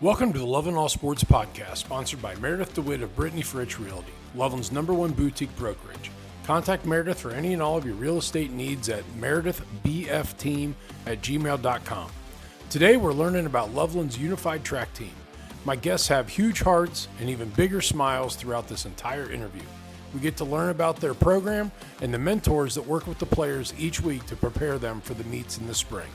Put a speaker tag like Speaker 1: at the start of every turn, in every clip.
Speaker 1: Welcome to the Loveland All Sports Podcast, sponsored by Meredith DeWitt of Brittany Fritch Realty, Loveland's #1 boutique brokerage. Contact Meredith for any and all of your real estate needs at meredithbfteam@gmail.com. Today we're learning about Loveland's Unified Track Team. My guests have huge hearts and even bigger smiles throughout this entire interview. We get to learn about their program and the mentors that work with the players each week to prepare them for the meets in the spring.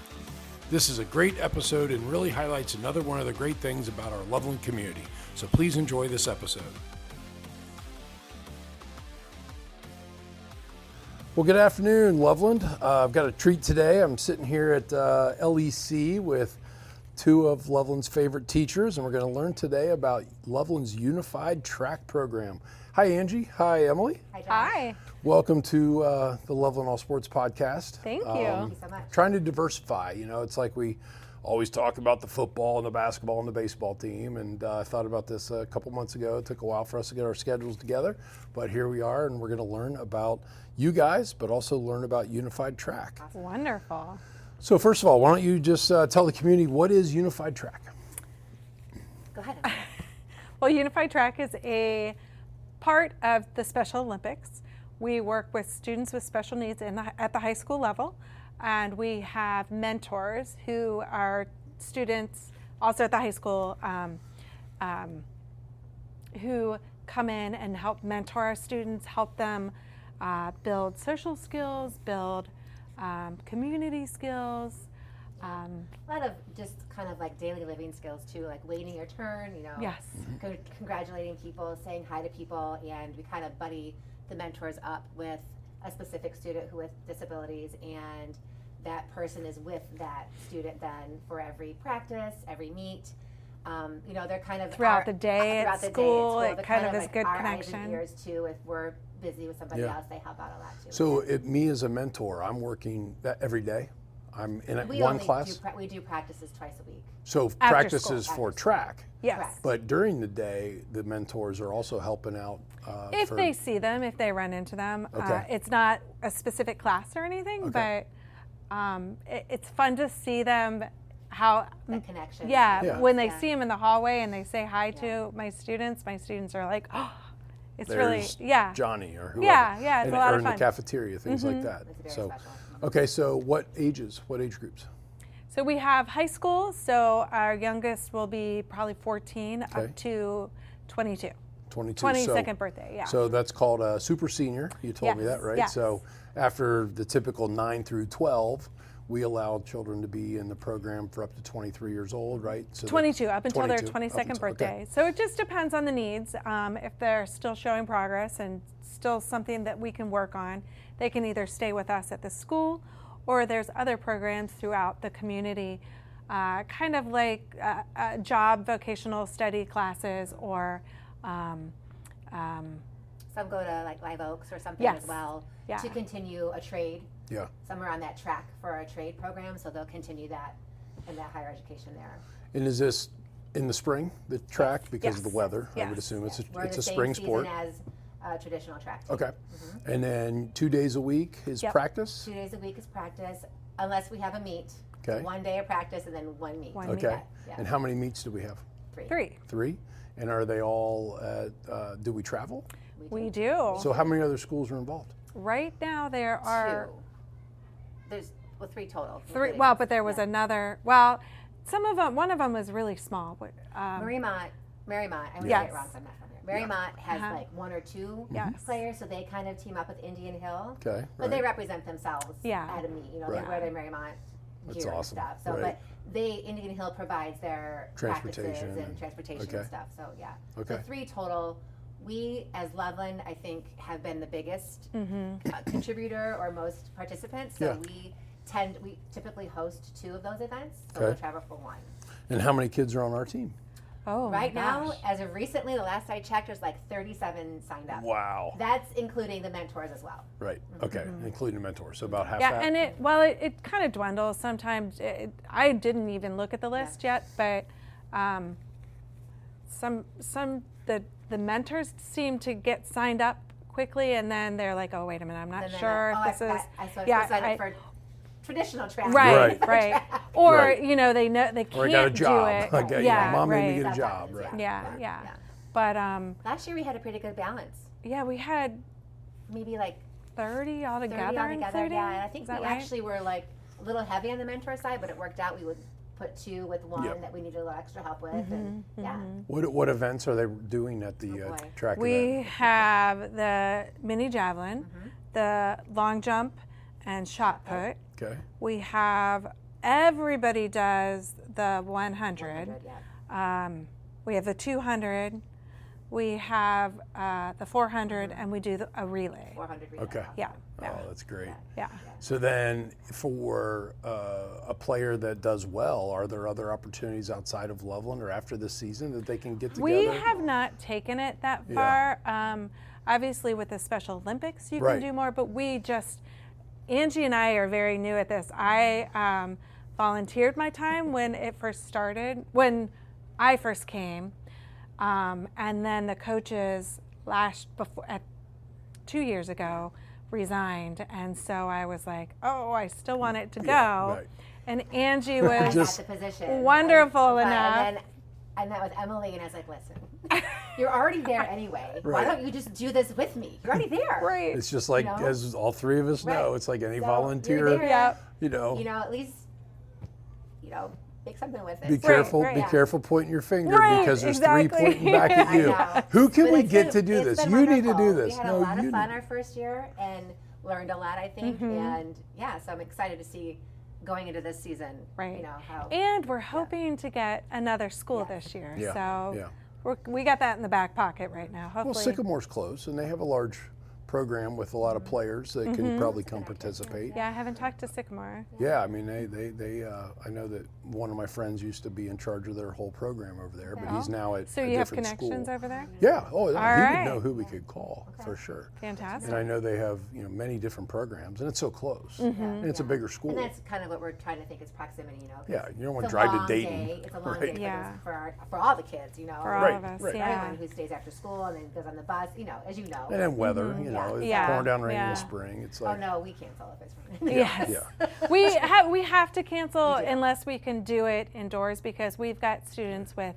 Speaker 1: This is a great episode and really highlights another one of the great things about our Loveland community. So please enjoy this episode. Well, good afternoon, Loveland. I've got a treat today. I'm sitting here at LEC with two of Loveland's favorite teachers, and we're going to learn today about Loveland's Unified Track Program. Hi, Angie. Hi, Emily.
Speaker 2: Hi, Josh.
Speaker 3: Hi.
Speaker 1: Welcome to the Loveland All Sports Podcast.
Speaker 3: Thank you.
Speaker 2: Thank you so much.
Speaker 1: Trying to diversify. You know, it's like we always talk about the football and the basketball and the baseball team, and I thought about this a couple months ago. It took a while for us to get our schedules together, but here we are, and we're going to learn about you guys, but also learn about Unified Track.
Speaker 3: Wonderful.
Speaker 1: So first of all, why don't you just tell the community, what is Unified Track?
Speaker 2: Go ahead.
Speaker 3: Well, Unified Track is a part of the Special Olympics. We work with students with special needs at the high school level, and we have mentors who are students also at the high school who come in and help mentor our students, help them build social skills, build community skills.
Speaker 2: A lot of just kind of like daily living skills too, like waiting your turn, you know.
Speaker 3: Yes.
Speaker 2: Congratulating people, saying hi to people, and we kind of buddy the mentors up with a specific student who with disabilities, and that person is with that student then for every practice, every meet. You know, they're kind of
Speaker 3: Throughout the day at school, it kind of is
Speaker 2: like
Speaker 3: good
Speaker 2: our
Speaker 3: connection.
Speaker 2: Eyes and ears too. If we're busy with somebody else, they help out a lot too.
Speaker 1: So me as a mentor, I'm working that every day. I'm in one class.
Speaker 2: We do practices twice a week.
Speaker 1: So
Speaker 3: After
Speaker 1: practices
Speaker 3: school.
Speaker 1: for track.
Speaker 3: Yes.
Speaker 2: Correct.
Speaker 1: But during the day, the mentors are also helping out.
Speaker 3: If they see them, if they run into them.
Speaker 1: Okay.
Speaker 3: It's not a specific class or anything,
Speaker 1: Okay.
Speaker 3: but it's fun to see them, how,
Speaker 2: That connection.
Speaker 1: Yeah.
Speaker 3: when they see them in the hallway and they say hi to my students are like, oh, it's
Speaker 1: There's
Speaker 3: really, yeah.
Speaker 1: Johnny or whoever.
Speaker 3: Yeah, it's a lot
Speaker 1: or
Speaker 3: of
Speaker 1: in the
Speaker 3: fun.
Speaker 1: cafeteria, things like that.
Speaker 2: It's very
Speaker 1: So,
Speaker 2: special.
Speaker 1: okay, so what age groups?
Speaker 3: So we have high school, so our youngest will be probably 14
Speaker 1: Okay.
Speaker 3: up to 22.
Speaker 1: 22.
Speaker 3: 22nd birthday, yeah.
Speaker 1: So that's called a super senior. You told me
Speaker 3: Yes,
Speaker 1: that, right?
Speaker 3: yes.
Speaker 1: So after the typical 9 through 12, we allow children to be in the program for up to 23 years old, right? So
Speaker 3: 22, up until their
Speaker 1: 22,
Speaker 3: 22nd
Speaker 1: okay.
Speaker 3: birthday. So it just depends on the needs. If they're still showing progress and still something that we can work on, they can either stay with us at the school, or there's other programs throughout the community, kind of like job vocational study classes, or
Speaker 2: Some go to like Live Oaks or something
Speaker 3: Yes.
Speaker 2: as well
Speaker 3: Yeah.
Speaker 2: to continue a trade.
Speaker 1: Yeah.
Speaker 2: Some are on that track for a trade program, so they'll continue that in that higher education there.
Speaker 1: And is this in the spring, the track, because of the
Speaker 3: Yes.
Speaker 1: weather? I would
Speaker 3: Yes.
Speaker 1: assume it's
Speaker 2: We're in
Speaker 1: a
Speaker 2: the same
Speaker 1: spring
Speaker 2: season
Speaker 1: sport.
Speaker 2: as traditional track team.
Speaker 1: Okay. And then 2 days a week is
Speaker 3: Yep.
Speaker 1: practice?
Speaker 2: 2 days a week is practice, unless we have a meet.
Speaker 1: Okay.
Speaker 2: 1 day of practice and then 1 meet.
Speaker 3: One meet.
Speaker 1: Okay.
Speaker 2: Yeah.
Speaker 1: And how many meets do we have?
Speaker 3: 3.
Speaker 1: 3? And are they all do we travel?
Speaker 3: We do.
Speaker 1: So how many other schools are involved?
Speaker 3: Right now there are
Speaker 2: 2. There's 3 total.
Speaker 3: 3.
Speaker 2: including
Speaker 3: Well,
Speaker 2: us.
Speaker 3: but there was
Speaker 2: Yeah.
Speaker 3: another. Well, some of them. One of them was really small. But,
Speaker 2: Marymount, I'm gonna
Speaker 3: Yes.
Speaker 2: get it wrong, so I'm not from here. Marymount has
Speaker 3: Uh-huh.
Speaker 2: like 1 or 2
Speaker 3: Yes.
Speaker 2: players, so they kind of team up with Indian Hill.
Speaker 1: Okay.
Speaker 2: But they
Speaker 1: right.
Speaker 2: represent themselves
Speaker 3: Yeah.
Speaker 2: at a meet. You know,
Speaker 1: Right.
Speaker 2: they wear their Marymount
Speaker 1: That's
Speaker 2: gear and
Speaker 1: awesome.
Speaker 2: stuff. So,
Speaker 1: Right.
Speaker 2: but Indian Hill provides their
Speaker 1: Transportation
Speaker 2: practices and
Speaker 1: and-
Speaker 2: transportation
Speaker 1: okay.
Speaker 2: and stuff. So yeah.
Speaker 1: Okay.
Speaker 2: So 3 total. We, as Loveland, I think, have been the biggest
Speaker 3: Mm-hmm.
Speaker 2: contributor or most participants. So
Speaker 1: Yeah.
Speaker 2: we typically host 2 of those events. So
Speaker 1: Okay.
Speaker 2: we'll travel for 1.
Speaker 1: And how many kids are on our team?
Speaker 3: oh, my
Speaker 2: Right now,
Speaker 3: gosh.
Speaker 2: as of recently, the last I checked, there's like 37 signed up.
Speaker 1: Wow.
Speaker 2: That's including the mentors as well.
Speaker 1: Right. Okay. Including the mentors. So about half
Speaker 3: Yeah,
Speaker 1: that.
Speaker 3: and it kind of dwindles sometimes. I didn't even look at the list yet, but the mentors seem to get signed up quickly, and then they're like, oh, wait a minute, I'm not
Speaker 2: And then
Speaker 3: sure if this is.
Speaker 2: I
Speaker 3: yeah,
Speaker 2: signed up for traditional track.
Speaker 3: Right. Or
Speaker 1: Right.
Speaker 3: you know they know they
Speaker 1: Or I
Speaker 3: can't
Speaker 1: got a job.
Speaker 3: do it.
Speaker 1: Okay, Mom made me
Speaker 3: right.
Speaker 1: get a job.
Speaker 2: Sometimes,
Speaker 1: Right.
Speaker 3: Yeah.
Speaker 2: Yeah.
Speaker 3: But
Speaker 2: Last year we had a pretty good balance.
Speaker 3: yeah, we had
Speaker 2: Maybe like
Speaker 3: 30 altogether.
Speaker 2: 30 altogether.
Speaker 3: including?
Speaker 2: Yeah, and I think
Speaker 3: Is
Speaker 2: we
Speaker 3: that right?
Speaker 2: actually were like a little heavy on the mentor side, but it worked out. We would put 2 with 1
Speaker 1: Yep.
Speaker 2: that we needed a little extra help with, and yeah.
Speaker 1: What events are they doing at the
Speaker 2: boy.
Speaker 1: track
Speaker 3: We
Speaker 1: event?
Speaker 3: have the mini javelin, the long jump, and shot put.
Speaker 1: Okay.
Speaker 3: We have everybody does the 100.
Speaker 2: 100, yeah.
Speaker 3: We have the 200. We have the 400, and we do a relay.
Speaker 2: 400 relay.
Speaker 1: Okay.
Speaker 3: Yeah.
Speaker 1: Oh, that's great.
Speaker 3: Yeah.
Speaker 1: So then, for a player that does well, are there other opportunities outside of Loveland or after this season that they can get together?
Speaker 3: We have not taken it that
Speaker 1: Yeah.
Speaker 3: far. Obviously, with the Special Olympics, you
Speaker 1: Right.
Speaker 3: can do more, but Angie and I are very new at this. I volunteered my time when it first started, when I first came, and then the coaches 2 years ago resigned, and so I was like, oh, I still want it to go.
Speaker 1: Yeah, right.
Speaker 3: And Angie
Speaker 2: I
Speaker 3: was
Speaker 2: got the position.
Speaker 3: wonderful enough.
Speaker 2: And then I met with Emily, and I was like, listen, you're already there anyway. Why
Speaker 1: Right.
Speaker 2: don't you just do this with me? You're already there.
Speaker 3: Right.
Speaker 1: It's just like,
Speaker 2: You know?
Speaker 1: as all three of us know,
Speaker 2: Right.
Speaker 1: it's like any
Speaker 2: So,
Speaker 1: volunteer,
Speaker 2: you're there.
Speaker 3: Yep.
Speaker 1: you know,
Speaker 2: At least, make something with it.
Speaker 1: be careful,
Speaker 3: right.
Speaker 1: be
Speaker 2: Yeah.
Speaker 1: careful pointing your finger
Speaker 3: Right,
Speaker 1: because there's
Speaker 3: exactly.
Speaker 1: 3 pointing back at
Speaker 2: I
Speaker 1: you.
Speaker 2: know.
Speaker 1: Who can
Speaker 2: But
Speaker 1: we
Speaker 2: it's
Speaker 1: get
Speaker 2: been-
Speaker 1: to do
Speaker 2: it's
Speaker 1: this?
Speaker 2: been
Speaker 1: You need to do
Speaker 2: wonderful.
Speaker 1: this.
Speaker 2: We had
Speaker 1: No,
Speaker 2: a lot
Speaker 1: you
Speaker 2: of fun
Speaker 1: need-
Speaker 2: our first year and learned a lot, I think. And yeah, so I'm excited to see going into this season,
Speaker 3: Right.
Speaker 2: how.
Speaker 3: And we're hoping to get another school this year.
Speaker 1: Yeah,
Speaker 3: So
Speaker 1: yeah.
Speaker 3: we got that in the back pocket right now. Hopefully.
Speaker 1: Well, Sycamore's close, and they have a large program with a lot of players that can probably come participate.
Speaker 3: Yeah, I haven't talked to Sycamore.
Speaker 1: Yeah, I mean, I know that one of my friends used to be in charge of their whole program over there, but he's now at
Speaker 3: So
Speaker 1: a
Speaker 3: you have
Speaker 1: different
Speaker 3: connections
Speaker 1: school.
Speaker 3: over there?
Speaker 1: Yeah, he would
Speaker 3: right.
Speaker 1: know who we could call for sure.
Speaker 3: Fantastic.
Speaker 1: And I know they have many different programs, and it's so close, and it's a bigger school.
Speaker 2: And that's kind of what we're trying to think is proximity, 'cause
Speaker 1: Yeah, you don't want
Speaker 2: it's
Speaker 1: to
Speaker 2: a
Speaker 1: drive to
Speaker 2: long
Speaker 1: Dayton.
Speaker 2: day. It's a long
Speaker 1: Right.
Speaker 2: day
Speaker 3: Yeah.
Speaker 2: for all the kids,
Speaker 3: For
Speaker 1: Right,
Speaker 3: all of us,
Speaker 1: right.
Speaker 2: For
Speaker 3: yeah.
Speaker 2: everyone who stays after school and then goes on the bus, as you know.
Speaker 1: And then weather, it's
Speaker 3: Yeah.
Speaker 1: pouring down rain in
Speaker 3: Yeah.
Speaker 1: the spring. It's
Speaker 2: Oh
Speaker 1: like,
Speaker 2: no, we cancel if it's raining.
Speaker 3: Yes.
Speaker 1: yeah.
Speaker 3: We have to cancel
Speaker 2: We do.
Speaker 3: unless we can do it indoors because we've got students with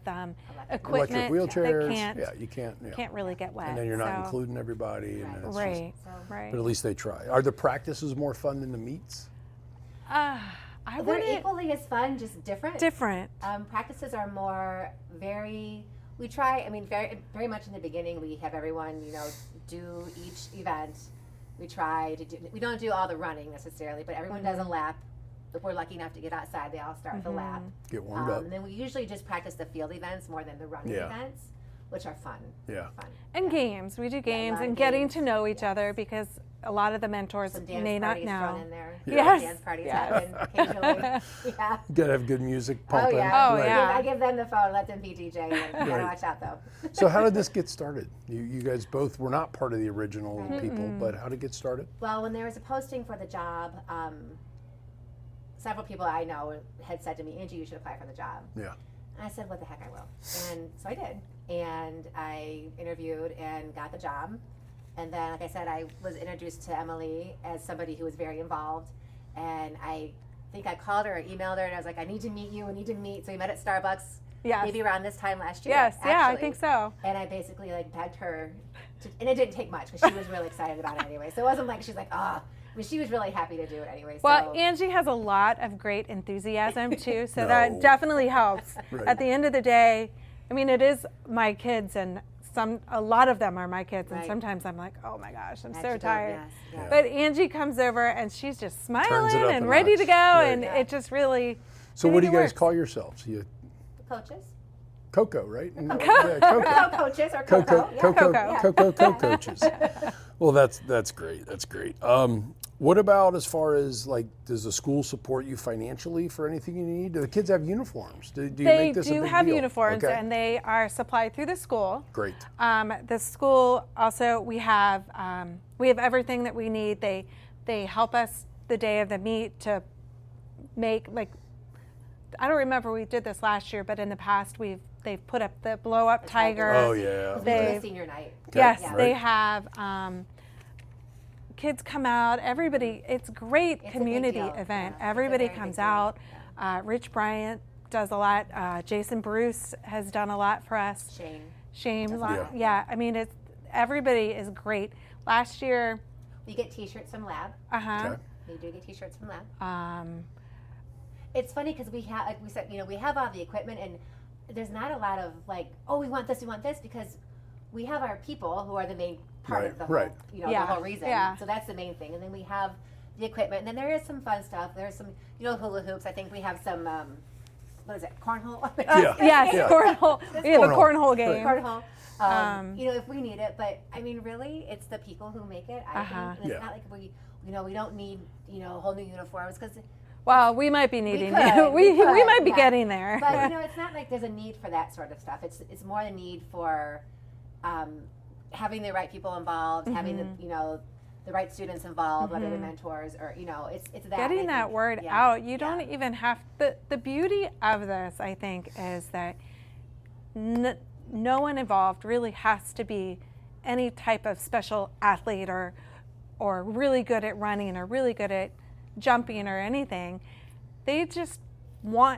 Speaker 3: equipment
Speaker 1: Electric wheelchairs.
Speaker 3: that
Speaker 1: You can't.
Speaker 3: can't really get wet.
Speaker 1: And then you're not
Speaker 3: so-
Speaker 1: including everybody. And then it's just-
Speaker 3: Right.
Speaker 2: So,
Speaker 3: Right.
Speaker 1: but at least they try. Are the practices more fun than the meets?
Speaker 3: I
Speaker 2: they're
Speaker 3: wouldn't.
Speaker 2: equally as fun, just different.
Speaker 3: Different.
Speaker 2: Practices are more we try, very, very much in the beginning, we have everyone, do each event. We try to do, we don't do all the running necessarily, but everyone does a lap. If we're lucky enough to get outside, they all start the lap.
Speaker 1: Get warmed up.
Speaker 2: And then we usually just practice the field events more than the running
Speaker 1: Yeah.
Speaker 2: events, which are fun.
Speaker 1: Yeah.
Speaker 2: Fun.
Speaker 3: And games. We do games
Speaker 2: lot of
Speaker 3: and getting
Speaker 2: games.
Speaker 3: to know each other because a lot of the mentors
Speaker 2: Some dance
Speaker 3: may not
Speaker 2: parties thrown
Speaker 3: know.
Speaker 2: in there.
Speaker 3: Yes.
Speaker 2: Dance parties
Speaker 3: Yes.
Speaker 2: happen occasionally. Yeah.
Speaker 1: You gotta have good music pumping.
Speaker 2: Oh yeah.
Speaker 3: Oh, yeah.
Speaker 2: I give them the phone, let them be DJ. And gotta
Speaker 1: Right.
Speaker 2: watch out though.
Speaker 1: So how did this get started? You guys both were not part of the original people, but how did it get started?
Speaker 2: Well, when there was a posting for the job, several people I know had said to me, Angie, you should apply for the job.
Speaker 1: Yeah.
Speaker 2: And I said, what the heck, I will. And so I did. And I interviewed and got the job. And then, like I said, I was introduced to Emily as somebody who was very involved. And I think I called her or emailed her, and I was like, I need to meet you. We need to meet. So we met at Starbucks
Speaker 3: Yes.
Speaker 2: maybe around this time last year.
Speaker 3: Yes. Yeah, I
Speaker 2: actually.
Speaker 3: think so.
Speaker 2: And I basically begged her, and it didn't take much because she was really excited about it anyway. So it wasn't like she's like, she was really happy to do it anyway.
Speaker 3: Well,
Speaker 2: so.
Speaker 3: Angie has a lot of great enthusiasm too, so
Speaker 1: No.
Speaker 3: that definitely helps.
Speaker 1: Right.
Speaker 3: At the end of the day, it is my kids, and a lot of them are my kids, and
Speaker 2: Right.
Speaker 3: sometimes I'm like, oh my gosh, I'm
Speaker 2: Had
Speaker 3: so
Speaker 2: to go,
Speaker 3: tired.
Speaker 2: yes, yes.
Speaker 3: But Angie comes over and she's just smiling
Speaker 1: up
Speaker 3: and
Speaker 1: a
Speaker 3: ready
Speaker 1: notch.
Speaker 3: to go,
Speaker 1: Right.
Speaker 3: and
Speaker 2: Yeah.
Speaker 3: it just really.
Speaker 1: So what do you guys
Speaker 3: works.
Speaker 1: call yourselves? You
Speaker 2: Coaches?
Speaker 1: Coco, right? Yeah,
Speaker 2: Co-coaches or
Speaker 1: Coco,
Speaker 2: Coco.
Speaker 3: Coco.
Speaker 1: co-coaches. Well, that's great. That's great. What about as far as does the school support you financially for anything you need? Do the kids have uniforms? Do you
Speaker 3: They
Speaker 1: make this a
Speaker 3: do
Speaker 1: big
Speaker 3: have
Speaker 1: deal?
Speaker 3: uniforms,
Speaker 1: Okay.
Speaker 3: and they are supplied through the school.
Speaker 1: Great.
Speaker 3: The school also we have everything that we need. They help us the day of the meet to make I don't remember we did this last year, but in the past they've put up the blow up tiger.
Speaker 1: Oh yeah.
Speaker 2: We do
Speaker 3: They-
Speaker 2: a senior night.
Speaker 1: Okay.
Speaker 3: Yes,
Speaker 2: Yeah.
Speaker 3: they
Speaker 1: Right.
Speaker 3: have kids come out. Everybody, it's great
Speaker 2: It's a big
Speaker 3: community
Speaker 2: deal,
Speaker 3: event.
Speaker 2: yeah.
Speaker 3: Everybody
Speaker 2: It's a very
Speaker 3: comes
Speaker 2: big deal.
Speaker 3: out. Rich Bryant does a lot. Jason Bruce has done a lot for us. Shane,
Speaker 1: Yeah.
Speaker 3: I mean, everybody is great. Last year,
Speaker 2: We get T-shirts from Lab.
Speaker 1: Okay.
Speaker 2: We do get T-shirts from Lab. It's funny because we have, like we said, we have all the equipment, and there's not a lot of like, oh, we want this, because we have our people who are the main part of the whole,
Speaker 1: Right.
Speaker 2: the whole reason.
Speaker 3: Yeah.
Speaker 2: So that's the main thing, and then we have the equipment, and then there is some fun stuff. There's some, hula hoops. I think we have some, what is it, cornhole?
Speaker 1: Yeah.
Speaker 3: yes,
Speaker 1: Yeah.
Speaker 3: cornhole. We have a
Speaker 1: Cornhole.
Speaker 3: cornhole game.
Speaker 2: Cornhole. If we need it, but I mean, really, it's the people who make it. I think, and it's
Speaker 1: Yeah.
Speaker 2: not like we don't need, whole new uniforms because.
Speaker 3: Well, we might be needing
Speaker 2: could,
Speaker 3: it. We
Speaker 2: could,
Speaker 3: might be
Speaker 2: yeah.
Speaker 3: getting there.
Speaker 2: But it's not like there's a need for that sort of stuff. It's more the need for having the right people involved, having the right students involved, whether they're mentors or it's that.
Speaker 3: Getting that word out. You don't even have the beauty of this, I think, is that no one involved really has to be any type of special athlete or really good at running or really good at jumping or anything. They just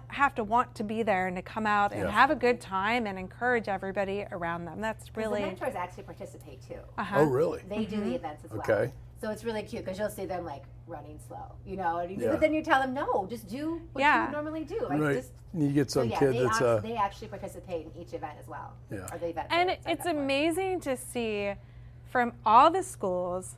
Speaker 3: have to want to be there and to come out and have a good time and encourage everybody around them. That's really.
Speaker 2: The mentors actually participate too.
Speaker 1: Oh, really?
Speaker 2: They do the events as well.
Speaker 1: Okay.
Speaker 2: So it's really cute because you'll see them like running slow, and
Speaker 1: Yeah.
Speaker 2: but then you tell them no, just do what you normally do. Like,
Speaker 1: Right.
Speaker 2: just,
Speaker 1: You get some kid that's
Speaker 2: they actually participate in each event as well.
Speaker 1: Yeah.
Speaker 2: Or the event
Speaker 3: And
Speaker 2: they're signed
Speaker 3: it's
Speaker 2: up for.
Speaker 3: amazing to see from all the schools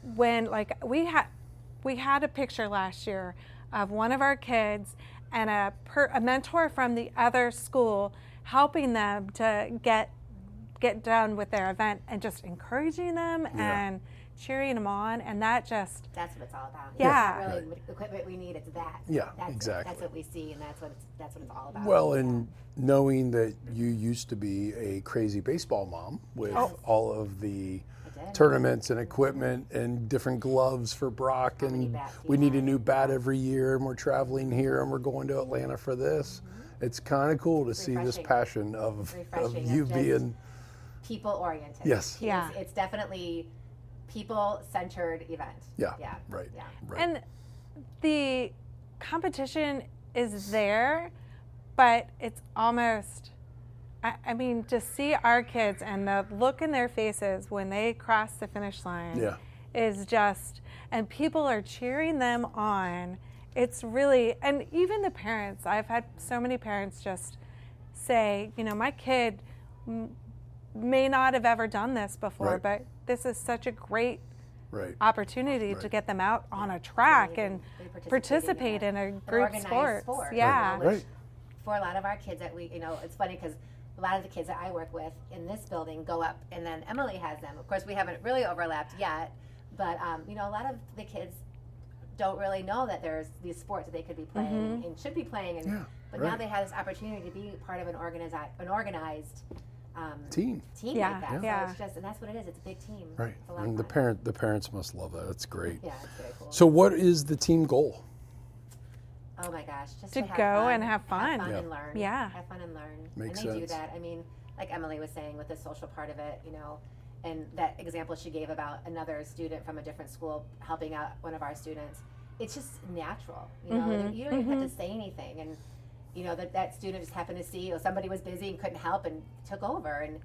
Speaker 3: when we had a picture last year of one of our kids and a mentor from the other school helping them to get done with their event and just encouraging them and cheering them on, and that's what
Speaker 2: it's all about.
Speaker 3: Yeah.
Speaker 2: It's not really equipment we need, it's that.
Speaker 1: Yeah,
Speaker 2: That's
Speaker 1: exactly.
Speaker 2: That's what we see, and that's what it's all about.
Speaker 1: Well, and knowing that you used to be a crazy baseball mom with all of the tournaments and equipment and different gloves for Brock, and we need a new bat every year, and we're traveling here and we're going to Atlanta for this. It's kind of cool to see this passion of you being
Speaker 2: people oriented.
Speaker 1: Yes.
Speaker 3: Yeah.
Speaker 2: It's definitely people-centered event.
Speaker 1: Yeah.
Speaker 2: Yeah.
Speaker 1: Right.
Speaker 2: Yeah.
Speaker 1: Right.
Speaker 3: And the competition is there, but it's almost, I mean, to see our kids and the look in their faces when they cross the finish line is just, and people are cheering them on. It's really, and even the parents, I've had so many parents just say, my kid may not have ever done this before, but this is such a great opportunity to get them out on a track and participate in a group sport. Yeah.
Speaker 1: Right.
Speaker 2: For a lot of our kids that it's funny because a lot of the kids that I work with in this building go up, and then Emily has them. Of course, we haven't really overlapped yet, but a lot of the kids don't really know that there's these sports that they could be playing and should be playing, but now they have this opportunity to be part of an organized
Speaker 1: team
Speaker 2: like that. So it's just, and that's what it is. It's a big team.
Speaker 1: Right.
Speaker 2: It's a lot of
Speaker 1: And
Speaker 2: fun.
Speaker 1: the parents must love that. That's great.
Speaker 2: Yeah, it's very cool.
Speaker 1: So what is the team goal?
Speaker 2: Oh my gosh, just
Speaker 3: To
Speaker 2: have
Speaker 3: go
Speaker 2: fun,
Speaker 3: and have fun.
Speaker 2: and learn.
Speaker 3: Yeah.
Speaker 2: Have fun and learn.
Speaker 1: Makes
Speaker 2: and they do
Speaker 1: sense.
Speaker 2: that. I mean, like Emily was saying with the social part of it, and that example she gave about another student from a different school helping out one of our students. It's just natural, you don't even have to say anything, and that student just happened to see somebody was busy and couldn't help and took over, and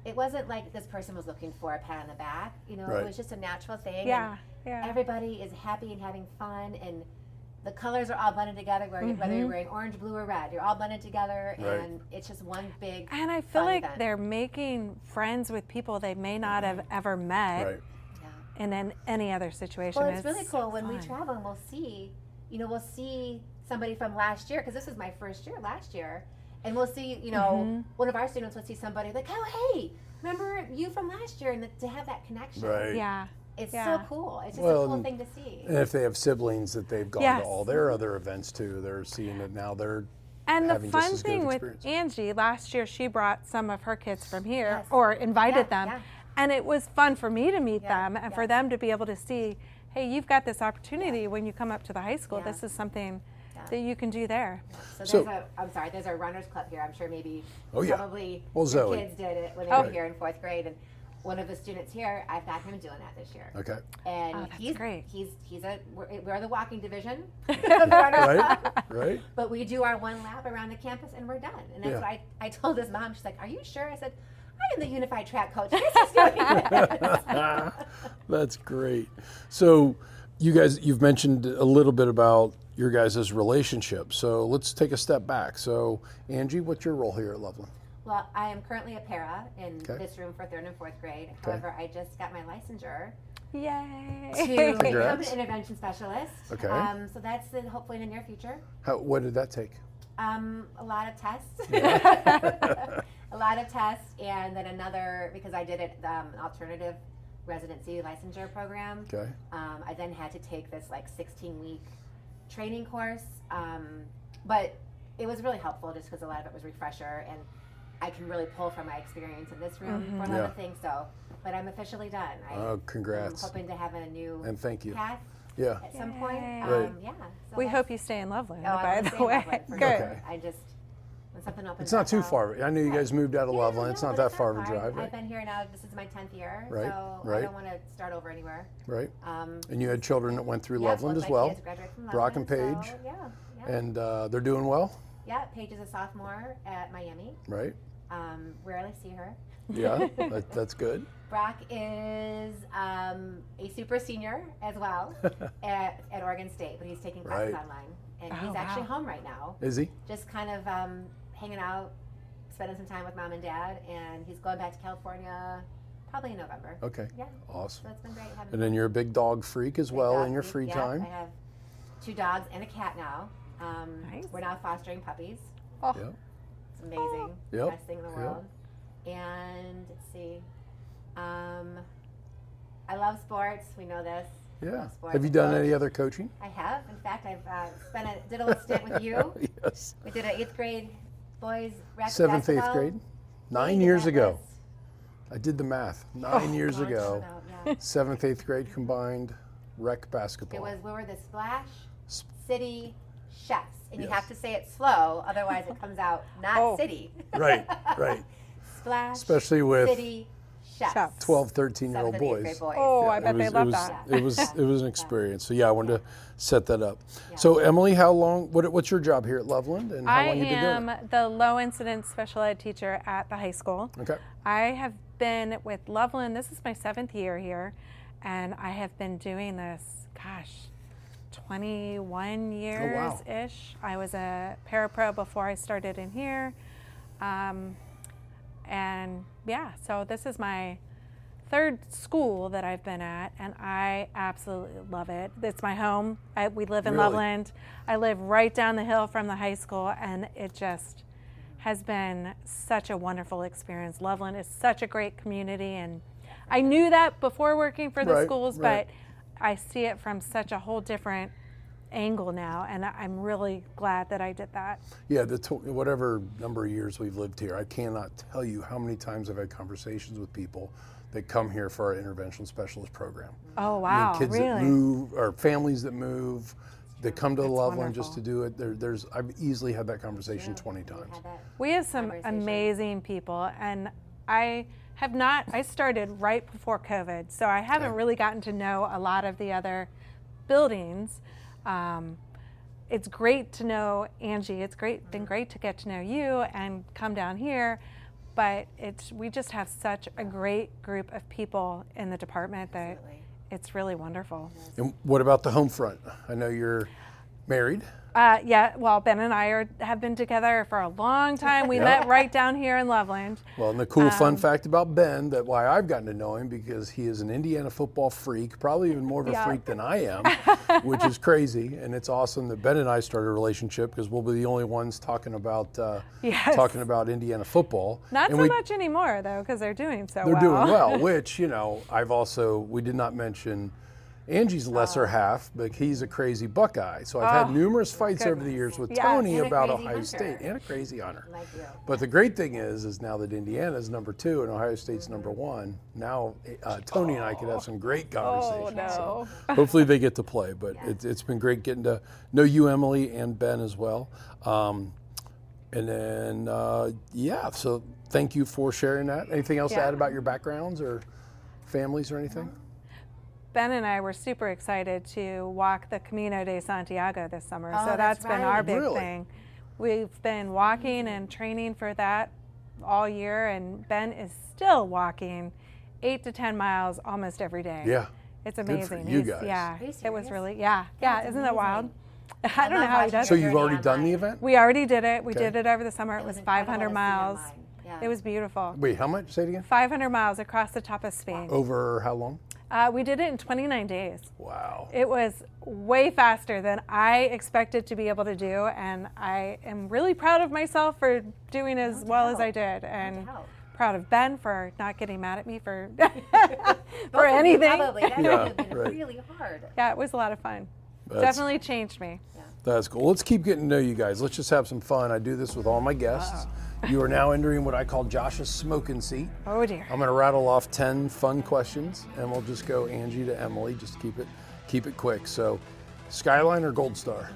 Speaker 2: it wasn't like this person was looking for a pat on the back. It was just a natural thing.
Speaker 3: Yeah.
Speaker 2: And everybody is happy and having fun, and the colors are all blended together. Whether you're wearing orange, blue, or red, you're all blended together, and it's just one big.
Speaker 3: And I feel
Speaker 2: fun
Speaker 3: like
Speaker 2: event.
Speaker 3: they're making friends with people they may not have ever met.
Speaker 1: Right.
Speaker 3: In any other situation.
Speaker 2: Well, it's really cool when we
Speaker 3: fun.
Speaker 2: travel and we'll see somebody from last year, because this was my first year last year, and we'll see, one of our students will see somebody like, oh, hey, remember you from last year, and to have that connection.
Speaker 1: Right.
Speaker 3: Yeah.
Speaker 2: It's so cool. It's just a cool thing to see.
Speaker 1: And if they have siblings that they've gone to all their other events too, they're seeing it now. They're
Speaker 3: And the
Speaker 1: having
Speaker 3: fun
Speaker 1: just as good
Speaker 3: thing
Speaker 1: of
Speaker 3: with
Speaker 1: experience.
Speaker 3: Angie, last year she brought some of her kids from here or invited them.
Speaker 2: Yeah.
Speaker 3: And it was fun for me to meet them and for them to be able to see, hey, you've got this opportunity when you come up to the high school. This is something that you can do there.
Speaker 2: So there's a runners club here. I'm sure maybe probably
Speaker 1: Well,
Speaker 2: your
Speaker 1: Zoe.
Speaker 2: kids did it when they were here in 4th grade. And one of the students here, I've got him doing that this year.
Speaker 1: Okay.
Speaker 2: And
Speaker 3: that's great.
Speaker 2: We're the walking division.
Speaker 1: Right.
Speaker 2: But we do our one lap around the campus and we're done. And that's what I told his mom. She's like, "Are you sure?" I said, "I am the unified track coach. Yes, he's doing that."
Speaker 1: That's great. So you've mentioned a little bit about your guys' relationship. So let's take a step back. So Angie, what's your role here at Loveland?
Speaker 2: Well, I am currently a para in this room for 3rd and 4th grade. However, I just got my licensure
Speaker 3: Yay!
Speaker 2: to become an
Speaker 1: Congrats.
Speaker 2: intervention specialist.
Speaker 1: Okay.
Speaker 2: So that's hopefully in the near future.
Speaker 1: What did that take?
Speaker 2: A lot of tests. A lot of tests, and then another, because I did an alternative residency licensure program.
Speaker 1: Okay.
Speaker 2: I then had to take this 16-week training course, but it was really helpful just because a lot of it was refresher, and I can really pull from my experience in this room for another thing. So, but I'm officially done.
Speaker 1: Congrats.
Speaker 2: I'm hoping to have a new
Speaker 1: And thank you.
Speaker 2: path
Speaker 1: Yeah.
Speaker 2: at some point.
Speaker 1: Right.
Speaker 2: Yeah. So
Speaker 3: We
Speaker 2: that's-
Speaker 3: hope you stay in Loveland,
Speaker 2: I
Speaker 3: by
Speaker 2: wanna
Speaker 3: the
Speaker 2: stay in
Speaker 3: way.
Speaker 2: Loveland for
Speaker 3: Good.
Speaker 2: sure.
Speaker 1: Okay.
Speaker 2: I just, when something opens
Speaker 1: It's not
Speaker 2: up,
Speaker 1: too far. I knew you guys moved out of Loveland. It's not that far of a drive,
Speaker 2: I've
Speaker 1: right?
Speaker 2: been here now, this is my 10th year,
Speaker 1: Right,
Speaker 2: so I
Speaker 1: right.
Speaker 2: don't want to start over anywhere.
Speaker 1: Right.
Speaker 2: Um,
Speaker 1: And you had children that went through
Speaker 2: yeah,
Speaker 1: Loveland
Speaker 2: both
Speaker 1: as
Speaker 2: my
Speaker 1: well.
Speaker 2: kids graduated from
Speaker 1: Brock and
Speaker 2: Loveland,
Speaker 1: Paige.
Speaker 2: so yeah.
Speaker 1: And they're doing well,
Speaker 2: Yeah, Paige is a sophomore at Miami.
Speaker 1: right?
Speaker 2: Rarely see her.
Speaker 1: Yeah, that's good.
Speaker 2: Brock is a super senior as well at Oregon State, but he's taking classes
Speaker 1: Right.
Speaker 2: online. And
Speaker 3: Oh,
Speaker 2: he's actually
Speaker 3: wow.
Speaker 2: home right now,
Speaker 1: Is he?
Speaker 2: just kind of hanging out, spending some time with mom and dad, and he's going back to California probably in November.
Speaker 1: Okay.
Speaker 2: Yeah,
Speaker 1: Awesome.
Speaker 2: so it's been great having
Speaker 1: And then you're a big dog freak as well in your free
Speaker 2: Yeah,
Speaker 1: time.
Speaker 2: I have 2 dogs and a cat now.
Speaker 3: Nice.
Speaker 2: We're now fostering puppies.
Speaker 3: Oh,
Speaker 1: Yep.
Speaker 2: It's amazing.
Speaker 1: Yep.
Speaker 2: Best thing in the
Speaker 1: Yep.
Speaker 2: world. And let's see. I love sports. We know this. I
Speaker 1: Yeah.
Speaker 2: love sports.
Speaker 1: Have you done any other coaching?
Speaker 2: I have. In fact, I've did a little stint with you.
Speaker 1: Yes.
Speaker 2: We did an 8th grade boys rec
Speaker 1: 7th, 8th
Speaker 2: basketball
Speaker 1: grade?
Speaker 2: league,
Speaker 1: 9
Speaker 2: and
Speaker 1: years
Speaker 2: that
Speaker 1: ago.
Speaker 2: was
Speaker 1: I did the math. 9 years
Speaker 2: long time
Speaker 1: ago.
Speaker 2: Yeah.
Speaker 1: 7th, 8th grade combined rec
Speaker 2: It
Speaker 1: basketball.
Speaker 2: was, we were the Splash City Chefs. And you
Speaker 1: Yes.
Speaker 2: have to say it slow, otherwise it comes out not city.
Speaker 1: Right, right.
Speaker 2: Splash
Speaker 1: Especially with
Speaker 2: City Chefs.
Speaker 3: Chefs.
Speaker 1: 12, 13-year-old
Speaker 2: 7th and 8th grade
Speaker 1: boys.
Speaker 2: boys.
Speaker 3: Oh, I
Speaker 1: It
Speaker 3: bet they
Speaker 1: was-
Speaker 3: love
Speaker 1: it was,
Speaker 3: that.
Speaker 1: It was an experience. So yeah, I wanted to set that up. So Emily, how long? What's your job here at Loveland, and how
Speaker 3: I
Speaker 1: long you been doing
Speaker 3: am
Speaker 1: it?
Speaker 3: the low incidence special ed teacher at the high school.
Speaker 1: Okay.
Speaker 3: I have been with Loveland, this is my 7th year here, and I have been doing this, 21 years-ish. I was a parapro before I started in here. And yeah, so this is my 3rd school that I've been at, and I absolutely love it. It's my home. We live in
Speaker 1: Really?
Speaker 3: Loveland. I live right down the hill from the high school, and it just has been such a wonderful experience. Loveland is such a great community, and I knew that before working for the
Speaker 1: Right,
Speaker 3: schools,
Speaker 1: right.
Speaker 3: but I see it from such a whole different angle now, and I'm really glad that I did that.
Speaker 1: Yeah, whatever number of years we've lived here, I cannot tell you how many times I've had conversations with people that come here for our intervention specialist program.
Speaker 3: Oh,
Speaker 1: I
Speaker 3: wow,
Speaker 1: mean, kids
Speaker 3: really?
Speaker 1: that move, or families that move, that come to
Speaker 3: That's
Speaker 1: Loveland just
Speaker 3: wonderful.
Speaker 1: to do it. I've easily had that conversation 20
Speaker 2: We've
Speaker 1: times.
Speaker 2: had that
Speaker 3: We have some
Speaker 2: conversation.
Speaker 3: amazing people, and I started right before COVID, so I haven't
Speaker 1: Okay.
Speaker 3: really gotten to know a lot of the other buildings. It's great to know Angie. It's been great to get to know you and come down here, but we just have such a great group of people in the department that
Speaker 2: Absolutely.
Speaker 3: it's really wonderful.
Speaker 1: And what about the home front? I know you're married.
Speaker 3: Yeah, well, Ben and I have been together for a long time. We met right down here in Loveland.
Speaker 1: Well, and the cool fun fact about Ben, that why I've gotten to know him, because he is an Indiana football freak, probably even more of a
Speaker 3: Yeah.
Speaker 1: freak than I am, which is crazy. And it's awesome that Ben and I started a relationship, because we'll be the only ones talking about
Speaker 3: Yes.
Speaker 1: Indiana football.
Speaker 3: Not
Speaker 1: And
Speaker 3: so much anymore, though, because they're doing so
Speaker 1: They're
Speaker 3: well.
Speaker 1: doing well, which, we did not mention Angie's lesser half, but he's a crazy Buckeye. So I've had numerous fights over the years with
Speaker 3: Yes.
Speaker 1: Tony
Speaker 2: And a
Speaker 1: about
Speaker 2: crazy
Speaker 1: Ohio
Speaker 2: hunter.
Speaker 1: State, and a crazy hunter.
Speaker 2: Like you.
Speaker 1: But the great thing is now that Indiana's number 2 and Ohio State's number 1, now Tony and I could have some great conversations.
Speaker 3: no.
Speaker 1: So hopefully they get to play. But it's been great getting to know you, Emily, and Ben as well. And then, so thank you for sharing that. Anything else to
Speaker 3: Yeah.
Speaker 1: add about your backgrounds? Or families or anything?
Speaker 3: Ben and I were super excited to walk the Camino de Santiago this summer,
Speaker 2: Oh,
Speaker 3: so
Speaker 2: that's
Speaker 3: that's been our
Speaker 2: right.
Speaker 3: big
Speaker 1: Really?
Speaker 3: thing. We've been walking and training for that all year, and Ben is still walking 8 to 10 miles almost every day.
Speaker 1: Yeah.
Speaker 3: It's
Speaker 1: Good for
Speaker 3: amazing.
Speaker 1: you
Speaker 3: He's-
Speaker 1: guys.
Speaker 3: Yeah,
Speaker 2: Are you
Speaker 3: it was
Speaker 2: serious?
Speaker 3: really, yeah,
Speaker 2: That's
Speaker 3: isn't that wild?
Speaker 2: amazing.
Speaker 3: I don't know
Speaker 2: love
Speaker 3: how he
Speaker 2: watching
Speaker 3: does
Speaker 1: So
Speaker 3: it.
Speaker 2: your
Speaker 1: you've already
Speaker 2: journey
Speaker 1: done the
Speaker 2: online.
Speaker 1: event?
Speaker 3: We already did it. We
Speaker 1: Okay.
Speaker 3: did it over the summer. It was
Speaker 2: incredible
Speaker 3: 500
Speaker 2: to see
Speaker 3: miles.
Speaker 2: online. Yeah.
Speaker 3: It was beautiful.
Speaker 1: Wait, how much? Say it again.
Speaker 3: 500 miles across the top of Spain.
Speaker 1: Over how long?
Speaker 3: We did it in 29 days.
Speaker 1: Wow.
Speaker 3: It was way faster than I expected to be able to do, and I am really proud of myself for doing as well as I did, and
Speaker 2: doubt.
Speaker 3: proud of Ben for not getting mad at me for
Speaker 2: Both
Speaker 3: for
Speaker 2: of you
Speaker 3: anything.
Speaker 2: Probably. That would
Speaker 1: Yeah,
Speaker 2: have been
Speaker 1: right.
Speaker 2: really hard.
Speaker 3: Yeah, it was a lot of fun.
Speaker 1: That's-
Speaker 3: Definitely changed me.
Speaker 1: That's cool. Let's keep getting to know you guys. Let's just have some fun. I do this with all my guests. You are now entering what I call Josh's smoking seat.
Speaker 3: Oh dear.
Speaker 1: I'm going to rattle off 10 fun questions, and we'll just go Angie to Emily. Just keep it quick. So, Skyline or Gold Star?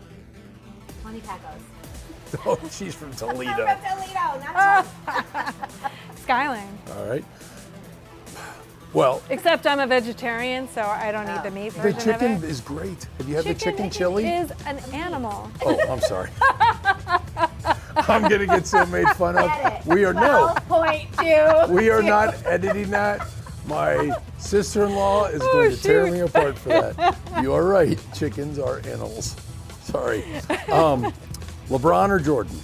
Speaker 2: 20 tacos.
Speaker 1: Oh, she's from Toledo.
Speaker 2: I'm from Toledo, not
Speaker 3: Skyline.
Speaker 1: All right. Well,
Speaker 3: Except I'm a vegetarian, so I don't eat the meat
Speaker 1: the
Speaker 3: version
Speaker 1: chicken
Speaker 3: of it.
Speaker 1: is great. Have you had the chicken chili?
Speaker 3: is an animal.
Speaker 1: Oh, I'm sorry. I'm going to get so made fun of.
Speaker 2: Edit.
Speaker 1: We are no.
Speaker 2: 12.2.
Speaker 1: We are not editing that. My sister-in-law is going to tear
Speaker 3: shoot.
Speaker 1: me apart for that. You are right. Chickens are animals. Sorry. LeBron or Jordan?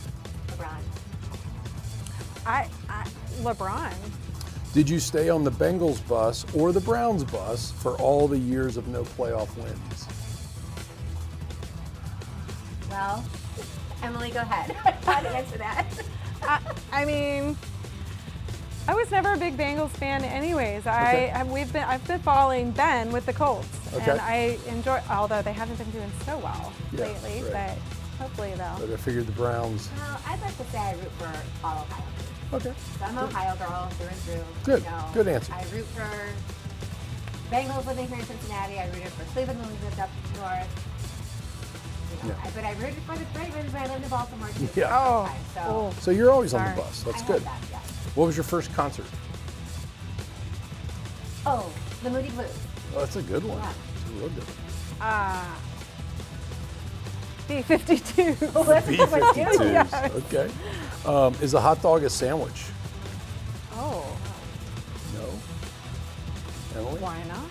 Speaker 2: LeBron.
Speaker 3: LeBron.
Speaker 1: Did you stay on the Bengals bus or the Browns bus for all the years of no playoff wins?
Speaker 2: Well, Emily, go ahead. How to answer that?
Speaker 3: I mean, I was never a big Bengals fan, anyways.
Speaker 1: Okay.
Speaker 3: I've been following Ben with the Colts,
Speaker 1: Okay.
Speaker 3: and I enjoy. Although they haven't been doing so well
Speaker 1: Yeah,
Speaker 3: lately,
Speaker 1: right.
Speaker 3: but hopefully they'll.
Speaker 1: But I figured the Browns.
Speaker 2: Well, I'd like to say I root for all Ohio.
Speaker 1: Okay.
Speaker 2: So I'm an Ohio girl through and through.
Speaker 1: Good.
Speaker 2: You know,
Speaker 1: Good answer.
Speaker 2: I root for Bengals living here in Cincinnati. I rooted for Cleveland when we lived up north. You know,
Speaker 1: Yeah.
Speaker 2: but I rooted for the Ravens when I lived in Baltimore too.
Speaker 1: Yeah.
Speaker 2: for a long time, so
Speaker 3: Oh.
Speaker 1: So you're always on
Speaker 3: Sorry.
Speaker 1: the bus. That's
Speaker 2: I
Speaker 1: good.
Speaker 2: had that, yeah.
Speaker 1: What was your first concert?
Speaker 2: Oh, the Moody Blues.
Speaker 1: Oh, that's a good one.
Speaker 2: Yeah.
Speaker 1: It's a real good one.
Speaker 3: B-52.
Speaker 1: B-52s.
Speaker 3: Yes.
Speaker 1: Okay. Is a hot dog a sandwich?
Speaker 3: Oh,
Speaker 1: No. Emily?
Speaker 3: why not?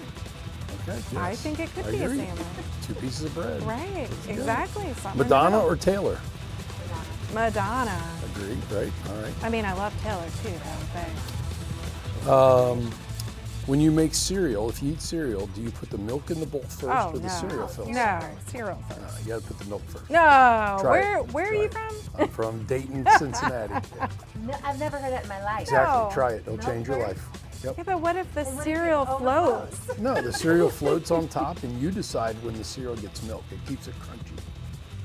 Speaker 1: Okay.
Speaker 3: I
Speaker 1: yes.
Speaker 3: think it could
Speaker 1: I
Speaker 3: be a
Speaker 1: agree.
Speaker 3: sandwich.
Speaker 1: 2 pieces of bread.
Speaker 3: Right,
Speaker 1: That's good.
Speaker 3: exactly. Something in the
Speaker 1: Madonna
Speaker 3: middle.
Speaker 1: or Taylor?
Speaker 3: Madonna.
Speaker 1: Agreed, right? All right.
Speaker 3: I mean, I love Taylor too, though.
Speaker 1: When you make cereal, if you eat cereal, do you put the milk in the bowl first
Speaker 3: Oh,
Speaker 1: or the
Speaker 3: no.
Speaker 1: cereal first?
Speaker 3: No, cereal first.
Speaker 1: No, you got to put the milk first.
Speaker 3: No,
Speaker 1: Try
Speaker 3: where
Speaker 1: it.
Speaker 3: are you
Speaker 1: Try
Speaker 3: from?
Speaker 1: it. I'm from Dayton, Cincinnati. Yeah,
Speaker 2: No, I've never heard that in my life.
Speaker 1: exactly.
Speaker 3: No.
Speaker 1: Try it. It'll
Speaker 2: Milk
Speaker 1: change your
Speaker 2: first?
Speaker 1: life. Yep.
Speaker 3: Yeah, but what if the
Speaker 2: What if it
Speaker 3: cereal
Speaker 2: overflows?
Speaker 3: floats?
Speaker 1: No, the cereal floats on top, and you decide when the cereal gets milk. It keeps it crunchy.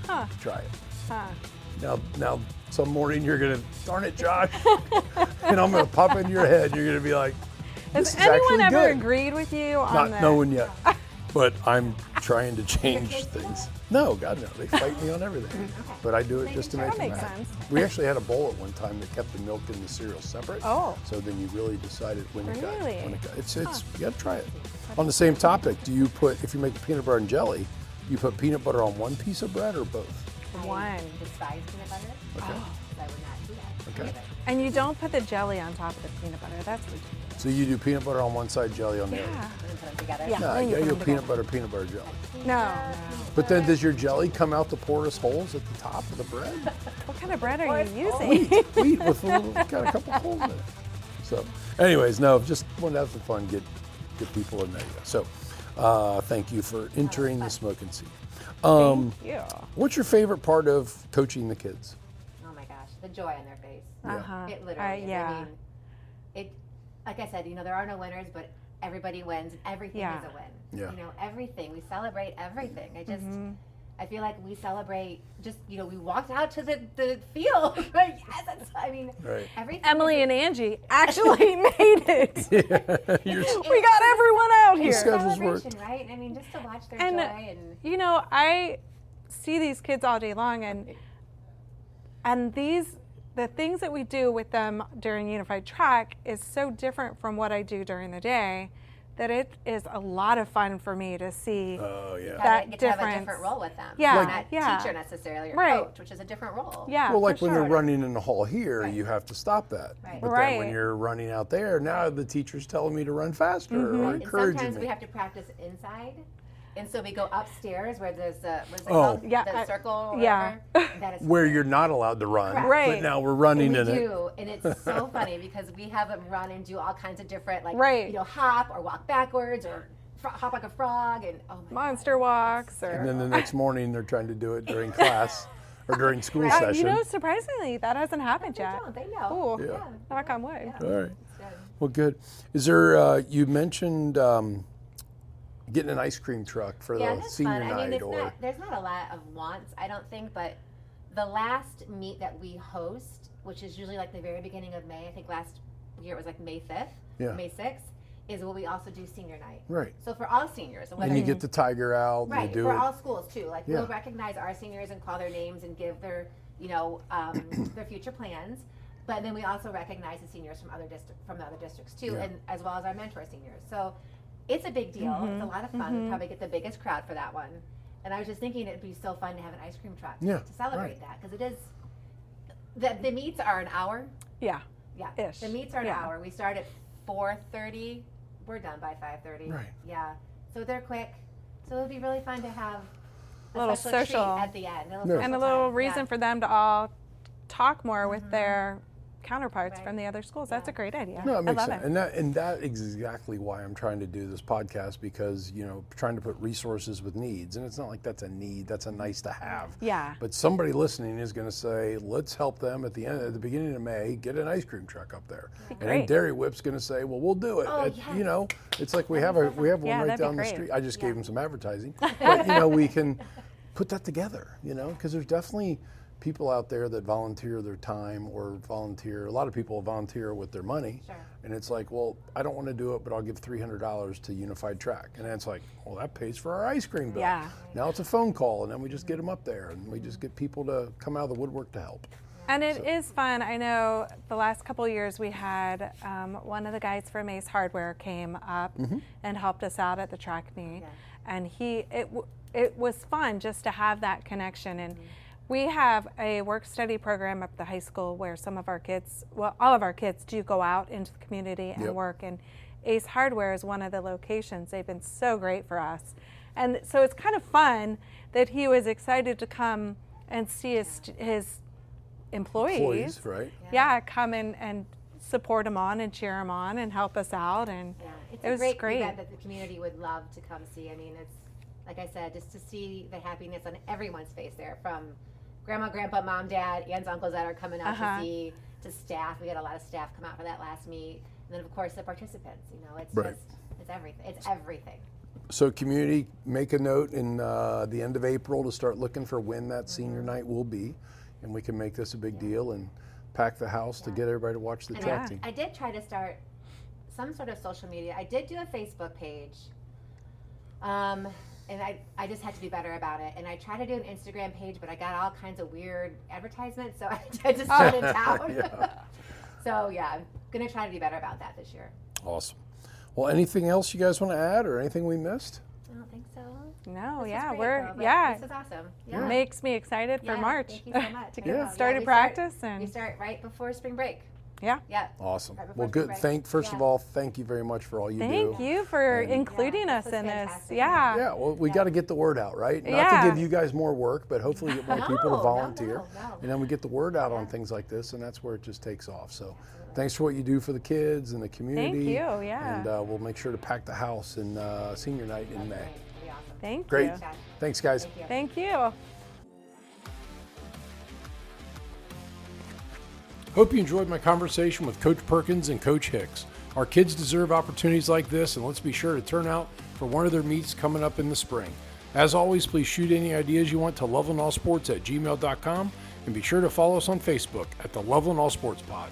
Speaker 3: Huh,
Speaker 1: Try it.
Speaker 3: huh.
Speaker 1: Now, some morning you're gonna, darn it, Josh, and I'm gonna pop into your head. You're gonna be like, this
Speaker 3: Has
Speaker 1: is
Speaker 3: anyone
Speaker 1: actually
Speaker 3: ever
Speaker 1: good.
Speaker 3: agreed with you on
Speaker 1: Not
Speaker 3: that?
Speaker 1: knowing yet, but I'm trying to change things. No, God no, they fight me on everything. But I do it just to make
Speaker 3: That
Speaker 1: them
Speaker 3: makes
Speaker 1: happy.
Speaker 3: sense.
Speaker 1: We actually had a bowl at one time that kept the milk and the cereal separate.
Speaker 3: Oh.
Speaker 1: So then you really decided when it got.
Speaker 3: Really?
Speaker 1: When it got. It's you got to try it. On the same topic, do you put, if you make peanut butter and jelly, you put peanut butter on one piece of bread or both?
Speaker 3: One.
Speaker 2: I despise peanut butter.
Speaker 1: Okay.
Speaker 2: So I would not do that.
Speaker 1: Okay.
Speaker 2: Either.
Speaker 3: And you don't put the jelly on top of the peanut butter. That's ridiculous.
Speaker 1: So you do peanut butter on one side, jelly on the other.
Speaker 3: Yeah.
Speaker 2: And then put them together.
Speaker 3: Yeah.
Speaker 1: No,
Speaker 3: Then
Speaker 1: you
Speaker 3: you
Speaker 1: gotta
Speaker 3: put
Speaker 1: go
Speaker 3: them
Speaker 1: peanut butter, jelly.
Speaker 3: No.
Speaker 1: But then does your jelly come out the porous holes at the top of the bread?
Speaker 3: What kind of bread are you
Speaker 1: Wheat,
Speaker 3: using?
Speaker 1: wheat with a little, got a couple holes in it. So, anyways, no, just wanted to have some fun, get people in there. So, thank you for entering the smoking seat.
Speaker 3: Yeah.
Speaker 1: What's your favorite part of coaching the kids?
Speaker 2: Oh my gosh, the joy on their face.
Speaker 3: Uh-huh.
Speaker 2: It literally is.
Speaker 3: yeah.
Speaker 2: I mean, it, like I said, there are no winners, but everybody wins. Everything
Speaker 3: Yeah.
Speaker 2: is a win.
Speaker 1: Yeah.
Speaker 2: Everything. We celebrate everything. I feel like we celebrate we walked out to the field. Right? Yes,
Speaker 1: Right.
Speaker 2: everything.
Speaker 3: Emily and Angie actually made it.
Speaker 1: You're,
Speaker 3: We got everyone out here.
Speaker 1: schedule's worked.
Speaker 2: celebration, right? I mean, just to watch their
Speaker 3: And,
Speaker 2: joy and
Speaker 3: I see these kids all day long, and the things that we do with them during Unified Track is so different from what I do during the day. that it is a lot of fun for me to see
Speaker 2: that
Speaker 3: difference.
Speaker 2: To have a different role with them.
Speaker 3: Yeah,
Speaker 2: Not teacher necessarily or
Speaker 3: right.
Speaker 2: coach, which is a different role.
Speaker 3: Yeah,
Speaker 1: well, like
Speaker 3: for
Speaker 1: when
Speaker 3: sure.
Speaker 1: you're running in the hall here,
Speaker 2: Right.
Speaker 1: you have to stop that.
Speaker 2: Right.
Speaker 1: But
Speaker 3: Right.
Speaker 1: then when you're running out there, now the teacher's telling me to run faster or
Speaker 2: And
Speaker 1: encouraging
Speaker 2: sometimes
Speaker 1: me.
Speaker 2: we have to practice inside. And so we go upstairs where there's the, what's it
Speaker 1: Oh.
Speaker 2: called?
Speaker 3: Yeah,
Speaker 2: The circle or
Speaker 3: yeah.
Speaker 2: whatever. That is
Speaker 1: Where you're not allowed to run.
Speaker 2: Correct.
Speaker 3: Right.
Speaker 1: But now we're running
Speaker 2: and we
Speaker 1: in it.
Speaker 2: do, and it's so funny because we have them run and do all kinds of different, like,
Speaker 3: Right.
Speaker 2: hop or walk backwards or hop like a frog and
Speaker 3: Monster walks or.
Speaker 1: And then the next morning they're trying to do it during class or during school
Speaker 2: Right.
Speaker 1: session.
Speaker 3: You know, surprisingly, that hasn't happened
Speaker 2: They
Speaker 3: yet.
Speaker 2: don't, they know.
Speaker 3: Ooh,
Speaker 1: Yeah.
Speaker 3: knock on wood.
Speaker 1: All right.
Speaker 2: It's good.
Speaker 1: Well, good. Is there, you mentioned getting an ice cream truck for
Speaker 2: Yeah,
Speaker 1: the
Speaker 2: that's
Speaker 1: senior
Speaker 2: fun. I mean,
Speaker 1: night or.
Speaker 2: there's not a lot of wants, I don't think, but the last meet that we host, which is usually like the very beginning of May, I think last year it was like May 5th,
Speaker 1: Yeah.
Speaker 2: May 6th, is what we also do senior night.
Speaker 1: Right.
Speaker 2: So for all seniors.
Speaker 1: And you get the tiger out
Speaker 2: Right,
Speaker 1: and you do
Speaker 2: for
Speaker 1: it.
Speaker 2: all schools too. Like
Speaker 1: Yeah.
Speaker 2: we'll recognize our seniors and call their names and give their, their future plans. But then we also recognize the seniors from the other districts too,
Speaker 1: Yeah.
Speaker 2: and as well as our mentor seniors. So it's a big deal. It's a lot of fun. We probably get the biggest crowd for that one. And I was just thinking it'd be so fun to have an ice cream truck
Speaker 1: Yeah,
Speaker 2: to celebrate
Speaker 1: right.
Speaker 2: that, because it is. The meets are an hour.
Speaker 3: Yeah.
Speaker 2: Yeah.
Speaker 3: Ish.
Speaker 2: The meets are an
Speaker 3: Yeah.
Speaker 2: hour. We start at 4:30. We're done by 5:30.
Speaker 1: Right.
Speaker 2: Yeah. So they're quick. So it would be really fun to have
Speaker 3: A little
Speaker 2: special treat
Speaker 3: social.
Speaker 2: at the end.
Speaker 1: Yeah.
Speaker 3: And a
Speaker 2: social
Speaker 3: little
Speaker 2: time.
Speaker 3: reason
Speaker 2: Yeah.
Speaker 3: for them to all talk more with their counterparts
Speaker 2: Right.
Speaker 3: from the other schools. That's a great idea.
Speaker 1: No, it makes
Speaker 3: I love
Speaker 1: sense.
Speaker 3: it.
Speaker 1: And that is exactly why I'm trying to do this podcast, because, trying to put resources with needs. And it's not like that's a need, that's a nice to have.
Speaker 3: Yeah.
Speaker 1: But somebody listening is going to say, let's help them at the beginning of May, get an ice cream truck up there. And then
Speaker 3: great.
Speaker 1: Dairy Whip's going to say, well, we'll do it.
Speaker 2: Oh,
Speaker 1: It-
Speaker 2: yes.
Speaker 1: It's like we have one
Speaker 3: Yeah,
Speaker 1: right
Speaker 3: that'd be
Speaker 1: down the
Speaker 3: great.
Speaker 1: street. I just gave them some advertising. But, we can put that together, because there's definitely people out there that volunteer their time or a lot of people volunteer with their money.
Speaker 2: Sure.
Speaker 1: And it's like, well, I don't want to do it, but I'll give $300 to Unified Track. And then it's like, well, that pays for our ice cream bill.
Speaker 3: Yeah.
Speaker 1: Now it's a phone call, and then we just get them up there, and we just get people to come out of the woodwork to help.
Speaker 3: And it is fun. I know the last couple of years we had one of the guys from Ace Hardware came up and helped us out at the track meet.
Speaker 2: Yeah.
Speaker 3: And it was fun just to have that connection. And we have a work-study program up at the high school where some of our kids, well, all of our kids do go out into the community and
Speaker 1: Yep.
Speaker 3: work. And Ace Hardware is one of the locations. They've been so great for us. And so it's kind of fun that he was excited to come and see his employees,
Speaker 1: right?
Speaker 3: yeah, come in and support him on and cheer him on and help us out. And
Speaker 2: Yeah, it's
Speaker 3: it
Speaker 2: a
Speaker 3: was
Speaker 2: great,
Speaker 3: great.
Speaker 2: event that the community would love to come see. I mean, it's like I said, just to see the happiness on everyone's face there, from grandma, grandpa, mom, dad, aunts, uncles that are coming out
Speaker 3: Uh-huh.
Speaker 2: to see, to staff. We had a lot of staff come out for that last meet, and then of course the participants. It's
Speaker 1: Right.
Speaker 2: it's everything. It's everything.
Speaker 1: So community, make a note in the end of April to start looking for when that senior night will be, and we can make this a big deal and pack the house to get everybody to watch the
Speaker 2: And
Speaker 1: track team.
Speaker 2: I did try to start some sort of social media. I did do a Facebook page. And I just had to be better about it. And I tried to do an Instagram page, but I got all kinds of weird advertisements, so I just shut it down.
Speaker 1: Yeah.
Speaker 2: So yeah, I'm gonna try to be better about that this year.
Speaker 1: Awesome. Well, anything else you guys want to add, or anything we missed?
Speaker 2: I don't think so.
Speaker 3: no,
Speaker 2: This
Speaker 3: yeah,
Speaker 2: is great, though, but This is awesome. Yeah.
Speaker 3: makes me excited for
Speaker 2: Yeah,
Speaker 3: March
Speaker 2: Thank you so much.
Speaker 3: to
Speaker 2: I
Speaker 3: get
Speaker 2: know.
Speaker 3: started
Speaker 2: we
Speaker 3: practice.
Speaker 2: We
Speaker 3: And
Speaker 2: start right before spring break.
Speaker 3: yeah,
Speaker 2: Yeah.
Speaker 1: Awesome.
Speaker 2: Right before
Speaker 1: Well, good.
Speaker 2: spring break.
Speaker 1: First of
Speaker 2: Yeah.
Speaker 1: all, thank you very much for all you do.
Speaker 3: thank you for
Speaker 1: And-
Speaker 3: including
Speaker 2: Yeah,
Speaker 3: us
Speaker 2: this was
Speaker 3: in this.
Speaker 2: fantastic.
Speaker 3: Yeah.
Speaker 1: Yeah, well, we got to get the word out, right? Not
Speaker 3: Yeah.
Speaker 1: to give you guys more work, but hopefully get more people to
Speaker 2: No,
Speaker 1: volunteer.
Speaker 2: no.
Speaker 1: And then we get the word out on things like this, and that's where it just takes off. So thanks for what you do for the kids and the community.
Speaker 3: you, yeah.
Speaker 1: And we'll make sure to pack the house in senior night in May.
Speaker 2: Great. It'll be awesome.
Speaker 3: Thank
Speaker 1: Great.
Speaker 3: you.
Speaker 2: Thanks, guys.
Speaker 1: Thanks, guys.
Speaker 2: Thank you.
Speaker 3: Thank you.
Speaker 1: Hope you enjoyed my conversation with Coach Perkins and Coach Hicks. Our kids deserve opportunities like this, and let's be sure to turn out for one of their meets coming up in the spring. As always, please shoot any ideas you want to lovelandallsports@gmail.com, and be sure to follow us on Facebook at the Loveland All Sports Pod.